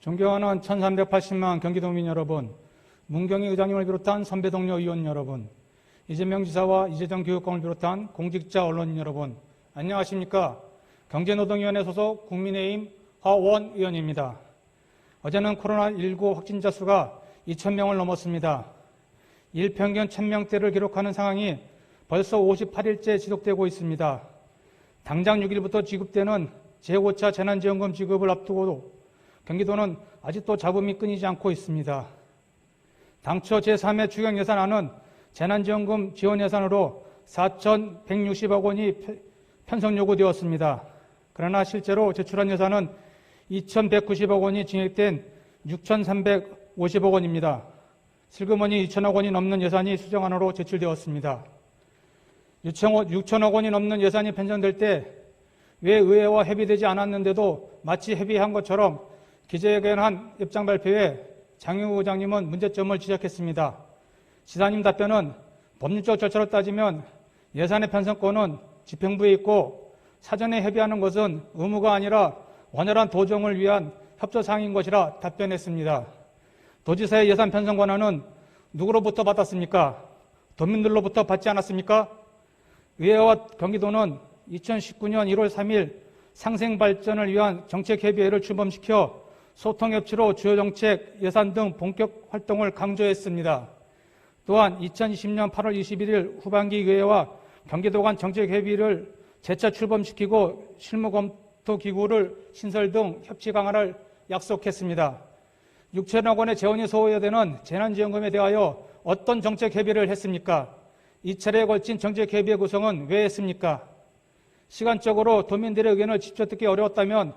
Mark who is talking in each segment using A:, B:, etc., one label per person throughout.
A: 존경하는 1380만 경기도민 여러분, 문경희 의장님을 비롯한 선배 동료 의원 여러분, 이재명 지사와 이재정 교육감을 비롯한 공직자 언론인 여러분, 안녕하십니까? 경제노동위원회 소속 국민의힘 하원 의원입니다. 어제는 코로나19 확진자 수가 2,000명을 넘었습니다. 일평균 1,000명대를 기록하는 상황이 벌써 58일째 지속되고 있습니다. 당장 6일부터 지급되는 제5차 재난지원금 지급을 앞두고도 경기도는 아직도 잡음이 끊이지 않고 있습니다. 당초 제3회 추경예산안은 재난지원금 지원 예산으로 4,160억 원이 편성 요구되었습니다. 그러나 실제로 제출한 예산은 2,190억 원이 증액된 6,350억 원입니다. 슬그머니 2천억 원이 넘는 예산이 수정안으로 제출되었습니다. 6천억 원이 넘는 예산이 편성될 때 왜 의회와 협의되지 않았는데도 마치 협의한 것처럼 기자회견한 입장 발표에 장영우 의장님은 문제점을 지적했습니다. 지사님 답변은 법률적 절차로 따지면 예산의 편성권은 집행부에 있고 사전에 협의하는 것은 의무가 아니라 원활한 도정을 위한 협조사항인 것이라 답변했습니다. 도지사의 예산 편성 권한은 누구로부터 받았습니까? 도민들로부터 받지 않았습니까? 의회와 경기도는 2019년 1월 3일 상생발전을 위한 정책협의회를 출범시켜 소통협치로 주요 정책, 예산 등 본격 활동을 강조했습니다. 또한 2020년 8월 21일 후반기 의회와 경기도 간 정책협의를 재차 출범시키고 실무검토기구를 신설 등 협치 강화를 약속했습니다. 6천억 원의 재원이 소요해야 되는 재난지원금에 대하여 어떤 정책협의를 했습니까? 이 차례에 걸친 정책협의회 구성은 왜 했습니까? 시간적으로 도민들의 의견을 직접 듣기 어려웠다면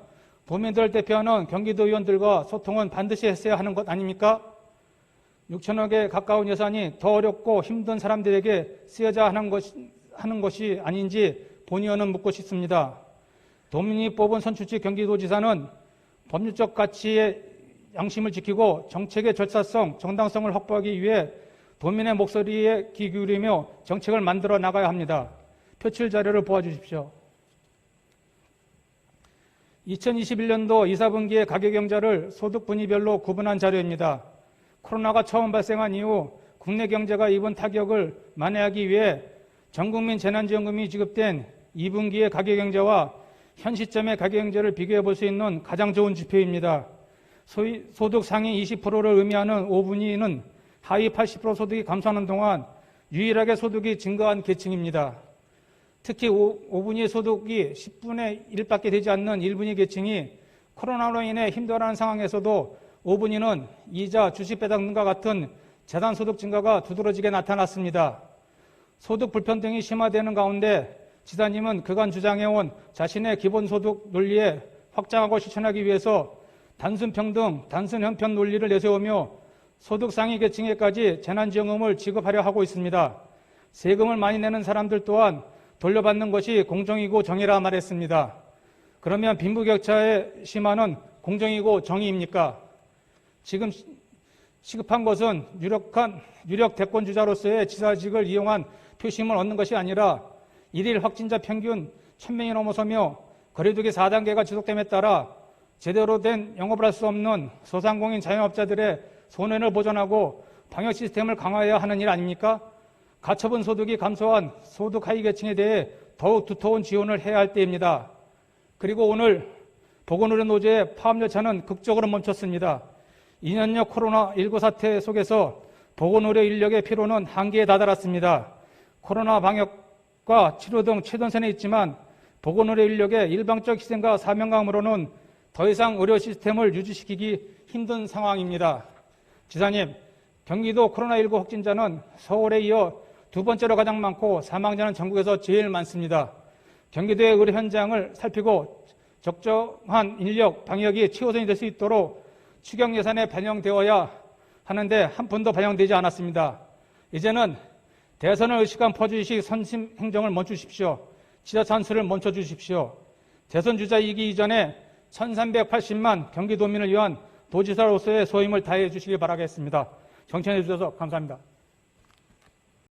A: 도민들을 대표하는 경기도 의원들과 소통은 반드시 했어야 하는 것 아닙니까? 6천억에 가까운 예산이 더 어렵고 힘든 사람들에게 쓰여야 하는 것이 아닌지 본 의원은 묻고 싶습니다. 도민이 뽑은 선출직 경기도지사는 법률적 가치의 양심을 지키고 정책의 절차성, 정당성을 확보하기 위해 도민의 목소리에 귀 기울이며 정책을 만들어 나가야 합니다. 표출 자료를 보아주십시오. 2021년도 2, 4분기의 가계경제를 소득 분위별로 구분한 자료입니다. 코로나가 처음 발생한 이후 국내 경제가 입은 타격을 만회하기 위해 전국민 재난지원금이 지급된 2분기의 가계경제와 현 시점의 가계경제를 비교해 볼 수 있는 가장 좋은 지표입니다. 소위 소득 상위 20%를 의미하는 5분위는 하위 80% 소득이 감소하는 동안 유일하게 소득이 증가한 계층입니다. 특히 5분위 소득이 10분의 1밖에 되지 않는 1분위 계층이 코로나로 인해 힘들어하는 상황에서도 5분위는 이자, 주식 배당 등과 같은 재산 소득 증가가 두드러지게 나타났습니다. 소득 불평등이 심화되는 가운데 지사님은 그간 주장해온 자신의 기본소득 논리에 확장하고 실천하기 위해서 단순 평등, 단순 형편 논리를 내세우며 소득 상위 계층에까지 재난지원금을 지급하려 하고 있습니다. 세금을 많이 내는 사람들 또한 돌려받는 것이 공정이고 정의라 말했습니다. 그러면 빈부격차의 심화는 공정이고 정의입니까? 지금 시급한 것은 유력 대권주자로서의 지사직을 이용한 표심을 얻는 것이 아니라 일일 확진자 평균 1,000명이 넘어서며 거리두기 4단계가 지속됨에 따라 제대로 된 영업을 할 수 없는 소상공인 자영업자들의 손해를 보전하고 방역 시스템을 강화해야 하는 일 아닙니까? 가처분 소득이 감소한 소득 하위 계층에 대해 더욱 두터운 지원을 해야 할 때입니다. 그리고 오늘 보건의료 노조의 파업 열차는 극적으로 멈췄습니다. 2년여 코로나19 사태 속에서 보건의료 인력의 피로는 한계에 다다랐습니다. 코로나 방역과 치료 등 최전선에 있지만 보건의료 인력의 일방적 희생과 사명감으로는 더 이상 의료 시스템을 유지시키기 힘든 상황입니다. 지사님, 경기도 코로나19 확진자는 서울에 이어 두 번째로 가장 많고 사망자는 전국에서 제일 많습니다. 경기도의 의료 현장을 살피고 적정한 인력, 방역이 최우선이 될 수 있도록 추경 예산에 반영되어야 하는데 한 푼도 반영되지 않았습니다. 이제는 대선을 의식한 퍼주식 선심 행정을 멈추십시오. 지자 찬스를 멈춰주십시오. 대선 주자이기 이전에 1380만 경기도민을 위한 도지사로서의 소임을 다해 주시기 바라겠습니다. 정치해 주셔서 감사합니다.